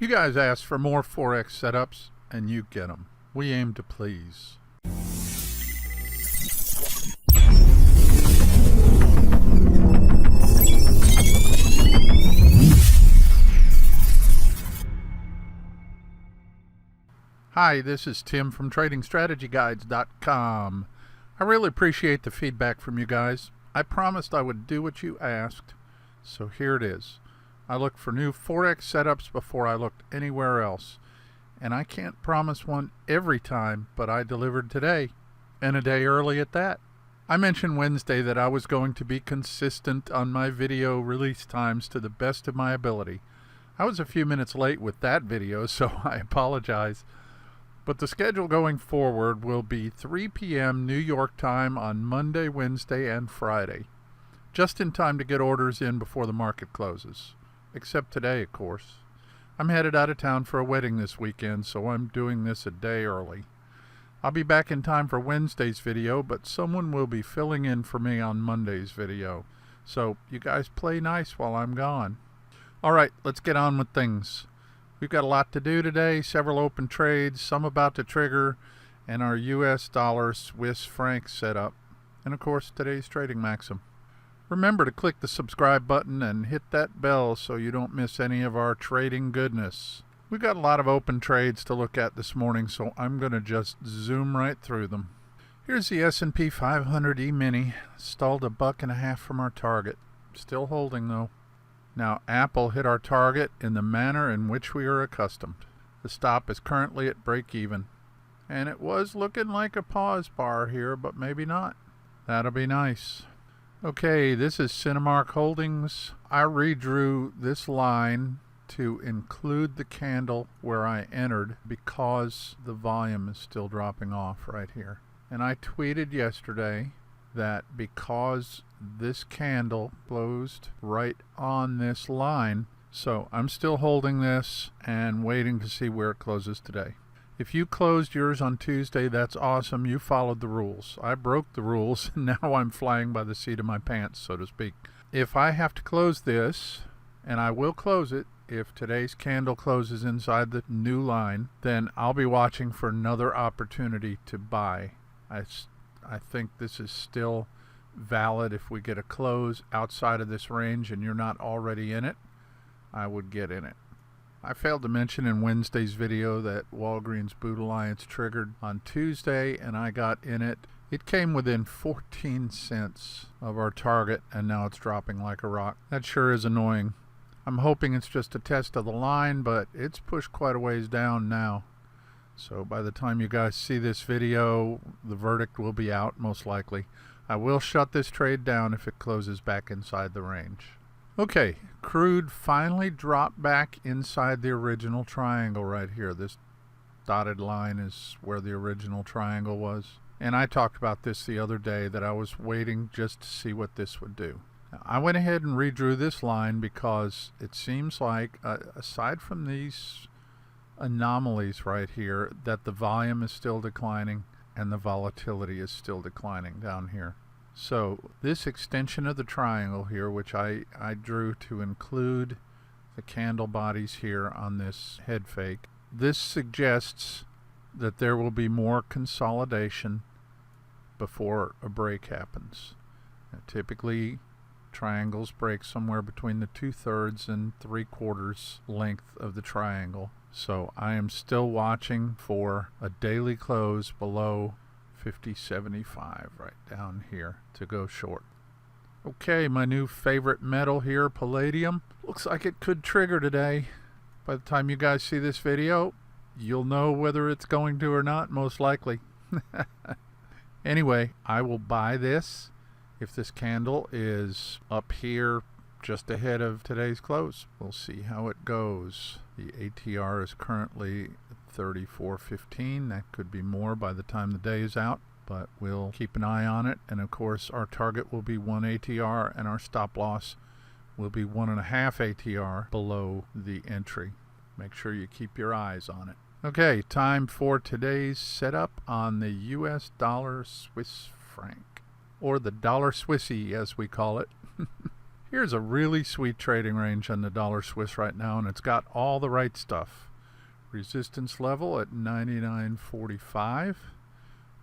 You guys ask for more Forex setups, and you get them. We aim to please. Hi, this is Tim from TradingStrategyGuides.com. I really appreciate the feedback from you guys. I promised I would do what you asked, so here it is. I looked for new Forex setups before I looked anywhere else, and I can't promise one every time, but I delivered today, and a day early at that. I mentioned Wednesday that I was going to be consistent on my video release times to the best of my ability. I was a few minutes late with that video, so I apologize. But the schedule going forward will be 3 p.m. New York time on Monday, Wednesday, and Friday. Just in time to get orders in before the market closes. Except today, of course. I'm headed out of town for a wedding this weekend, so I'm doing this a day early. I'll be back in time for Wednesday's video, but someone will be filling in for me on Monday's video. So you guys play nice while I'm gone. Alright, let's get on with things. We've got a lot to do today, several open trades, some about to trigger, and our US Dollar Swiss Franc setup. And of course, today's trading maxim. Remember to click the subscribe button and hit that bell so you don't miss any of our trading goodness. We've got a lot of open trades to look at this morning, so I'm going to just zoom right through them. Here's the S&P 500 E-mini, stalled $1.50 from our target. Still holding though. Now, Apple hit our target in the manner in which we are accustomed. The stop is currently at break even. And it was looking like a pause bar here, but maybe not. That'll be nice. Okay, this is Cinemark Holdings. I redrew this line to include the candle where I entered because the volume is still dropping off right here. And I tweeted yesterday that because this candle closed right on this line, so I'm still holding this and waiting to see where it closes today. If you closed yours on Tuesday, that's awesome. You followed the rules. I broke the rules, and now I'm flying by the seat of my pants, so to speak. If I have to close this, and I will close it, if today's candle closes inside the new line, then I'll be watching for another opportunity to buy. I think this is still valid. If we get a close outside of this range and you're not already in it, I would get in it. I failed to mention in Wednesday's video that Walgreens Boot Alliance triggered on Tuesday and I got in it. It came within 14 cents of our target and now it's dropping like a rock. That sure is annoying. I'm hoping it's just a test of the line, but it's pushed quite a ways down now. So by the time you guys see this video, the verdict will be out most likely. I will shut this trade down if it closes back inside the range. Okay, Crude finally dropped back inside the original triangle right here. This dotted line is where the original triangle was. And I talked about this the other day, that I was waiting just to see what this would do. Now, I went ahead and redrew this line because it seems like, aside from these anomalies right here, that the volume is still declining and the volatility is still declining down here. So this extension of the triangle here, which I drew to include the candle bodies here on this head fake, this suggests that there will be more consolidation before a break happens. Now, typically triangles break somewhere between the 2/3 and 3/4 length of the triangle. So I am still watching for a daily close below 50.75 right down here to go short. Okay, my new favorite metal here, Palladium. Looks like it could trigger today. By the time you guys see this video, you'll know whether it's going to or not, most likely. Anyway, I will buy this if this candle is up here just ahead of today's close. We'll see how it goes. The ATR is currently 34.15. That could be more by the time the day is out, but we'll keep an eye on it. And of course, our target will be 1 ATR and our stop loss will be 1.5 ATR below the entry. Make sure you keep your eyes on it. Okay, time for today's setup on the US Dollar Swiss Franc, or the Dollar Swissy as we call it. Here's a really sweet trading range on the Dollar Swiss right now, and it's got all the right stuff. Resistance level at 99.45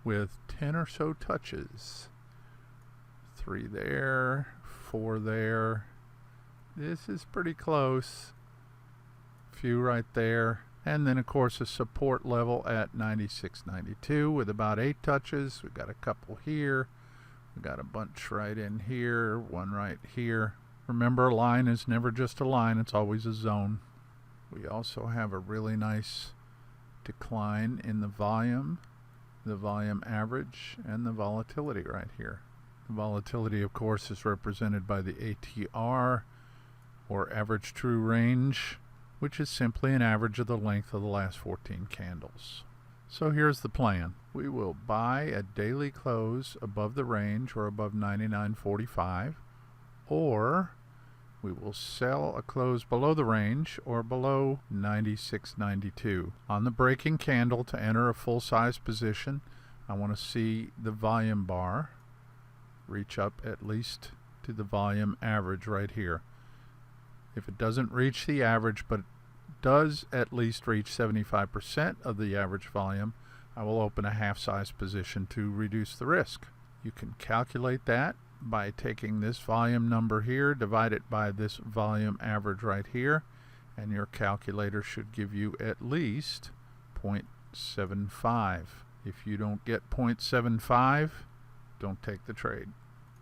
with 10 or so touches. 3 there, 4 there. This is pretty close. Few right there. And then of course a support level at 96.92 with about 8 touches. We've got a couple here. We've got a bunch right in here, one right here. Remember, a line is never just a line, it's always a zone. We also have a really nice decline in the volume average, and the volatility right here. The volatility, of course, is represented by the ATR, or average true range, which is simply an average of the length of the last 14 candles. So here's the plan. We will buy a daily close above the range or above 99.45, or we will sell a close below the range or below 96.92. On the breaking candle, to enter a full-size position, I want to see the volume bar reach up at least to the volume average right here. If it doesn't reach the average, but does at least reach 75% of the average volume, I will open a half-size position to reduce the risk. You can calculate that by taking this volume number here, divide it by this volume average right here, and your calculator should give you at least 0.75. If you don't get 0.75, don't take the trade.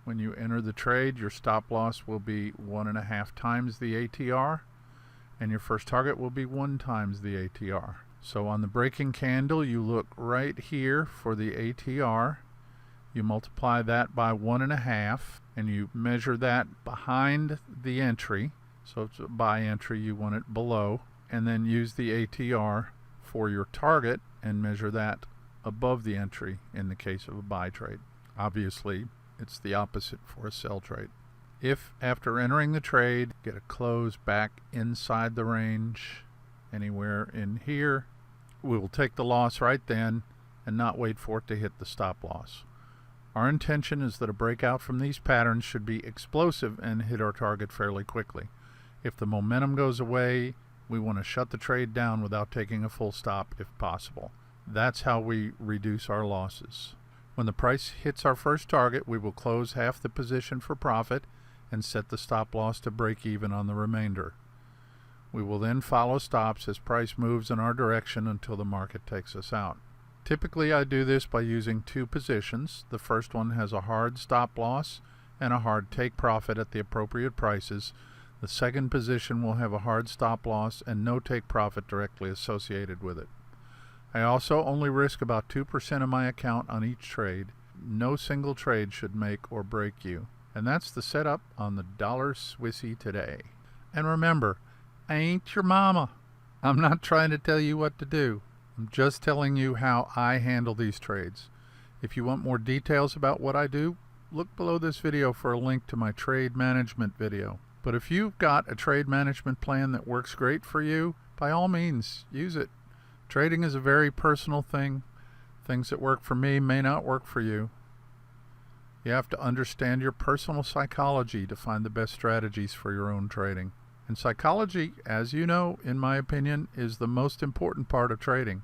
When you enter the trade, your stop loss will be 1.5 times the ATR, and your first target will be 1 times the ATR. So on the breaking candle, you look right here for the ATR. You multiply that by 1.5, and you measure that behind the entry. So it's a buy entry, you want it below, and then use the ATR for your target and measure that above the entry in the case of a buy trade. Obviously, it's the opposite for a sell trade. If after entering the trade, get a close back inside the range, anywhere in here, we will take the loss right then and not wait for it to hit the stop loss. Our intention is that a breakout from these patterns should be explosive and hit our target fairly quickly. If the momentum goes away, we want to shut the trade down without taking a full stop if possible. That's how we reduce our losses. When the price hits our first target, we will close half the position for profit and set the stop loss to break even on the remainder. We will then follow stops as price moves in our direction until the market takes us out. Typically, I do this by using 2 positions. The first one has a hard stop loss and a hard take profit at the appropriate prices. The second position will have a hard stop loss and no take profit directly associated with it. I also only risk about 2% of my account on each trade. No single trade should make or break you. And that's the setup on the Dollar Swissy today. And remember, I ain't your mama. I'm not trying to tell you what to do. I'm just telling you how I handle these trades. If you want more details about what I do, look below this video for a link to my trade management video. But if you've got a trade management plan that works great for you, by all means, use it. Trading is a very personal thing. Things that work for me may not work for you. You have to understand your personal psychology to find the best strategies for your own trading. And psychology, as you know, in my opinion, is the most important part of trading.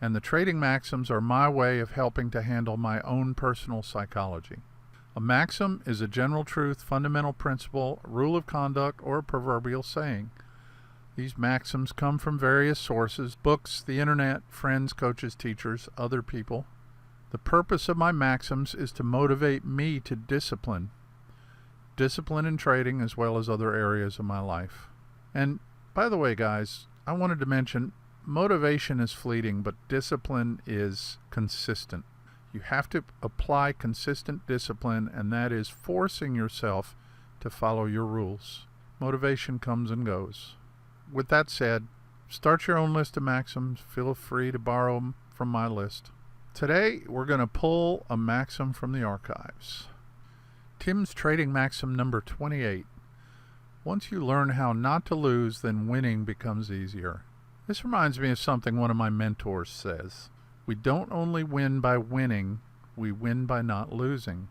And the trading maxims are my way of helping to handle my own personal psychology. A maxim is a general truth, fundamental principle, rule of conduct, or a proverbial saying. These maxims come from various sources: books, the internet, friends, coaches, teachers, other people. The purpose of my maxims is to motivate me to discipline in trading as well as other areas of my life. And by the way, guys, I wanted to mention motivation is fleeting, but discipline is consistent. You have to apply consistent discipline, and that is forcing yourself to follow your rules. Motivation comes and goes. With that said, start your own list of maxims. Feel free to borrow them from my list. Today, we're going to pull a maxim from the archives. Tim's trading maxim number 28. Once you learn how not to lose, then winning becomes easier. This reminds me of something one of my mentors says. We don't only win by winning, we win by not losing.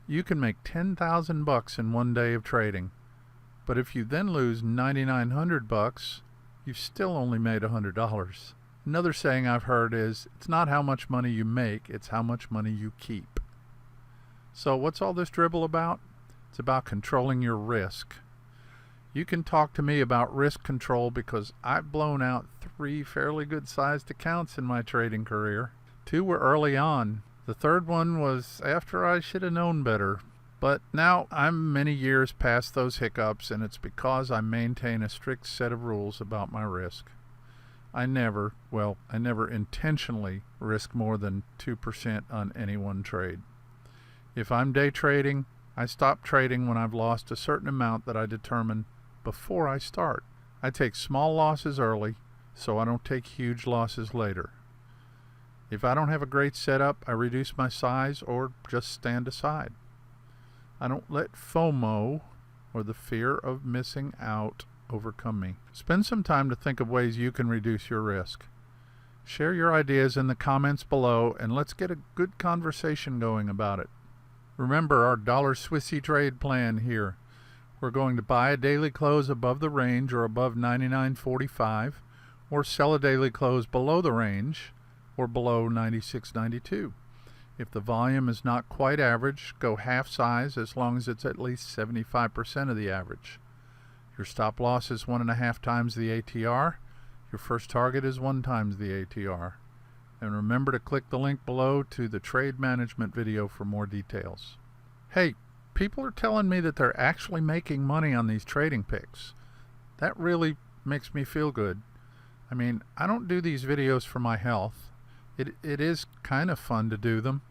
You can make $10,000 in one day of trading, But if you then lose $9,900, you've still only made $100. Another saying I've heard is, it's not how much money you make, it's how much money you keep. So what's all this dribble about? It's about controlling your risk. You can talk to me about risk control because I've blown out 3 fairly good-sized accounts in my trading career. 2 were early on. The third one was after I should have known better. But now I'm many years past those hiccups, and it's because I maintain a strict set of rules about my risk. I never intentionally risk more than 2% on any one trade. If I'm day trading, I stop trading when I've lost a certain amount that I determine before I start. I take small losses early, so I don't take huge losses later. If I don't have a great setup, I reduce my size or just stand aside. I don't let FOMO, or the fear of missing out, overcome me. Spend some time to think of ways you can reduce your risk. Share your ideas in the comments below, and let's get a good conversation going about it. Remember our Dollar Swiss trade plan here. We're going to buy a daily close above the range or above 99.45, or sell a daily close below the range or below 96.92. If the volume is not quite average, go half size as long as it's at least 75% of the average. Your stop loss is 1.5 times the ATR. Your first target is 1 times the ATR. And remember to click the link below to the trade management video for more details. Hey, people are telling me that they're actually making money on these trading picks. That really makes me feel good. I mean, I don't do these videos for my health. It is kind of fun to do them,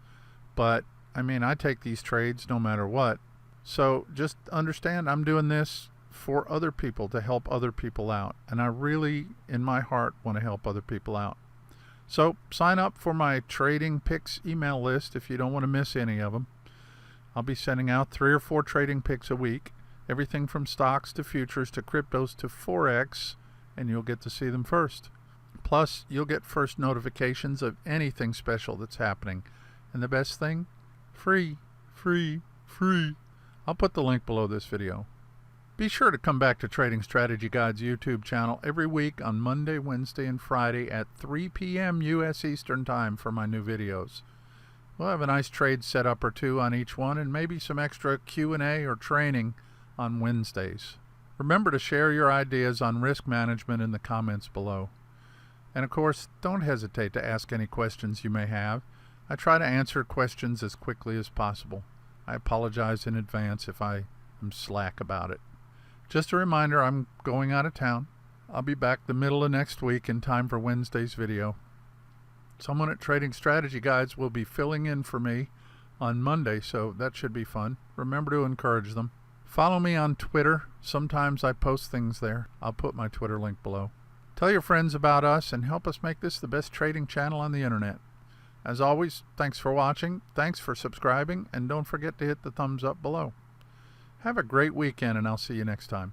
but I mean, I take these trades no matter what. So just understand I'm doing this for other people, to help other people out, and I really in my heart want to help other people out. So sign up for my trading picks email list if you don't want to miss any of them. I'll be sending out 3 or 4 trading picks a week, everything from stocks to futures to cryptos to Forex, and you'll get to see them first. Plus, you'll get first notifications of anything special that's happening. And the best thing? Free, free, free. I'll put the link below this video. Be sure to come back to Trading Strategy Guide's YouTube channel every week on Monday, Wednesday, and Friday at 3 p.m. U.S. Eastern Time for my new videos. We'll have a nice trade setup or 2 on each one, and maybe some extra Q&A or training on Wednesdays. Remember to share your ideas on risk management in the comments below. And of course, don't hesitate to ask any questions you may have. I try to answer questions as quickly as possible. I apologize in advance if I am slack about it. Just a reminder, I'm going out of town. I'll be back the middle of next week in time for Wednesday's video. Someone at Trading Strategy Guides will be filling in for me on Monday, so that should be fun. Remember to encourage them. Follow me on Twitter. Sometimes I post things there. I'll put my Twitter link below. Tell your friends about us and help us make this the best trading channel on the internet. As always, thanks for watching, thanks for subscribing, and don't forget to hit the thumbs up below. Have a great weekend, and I'll see you next time.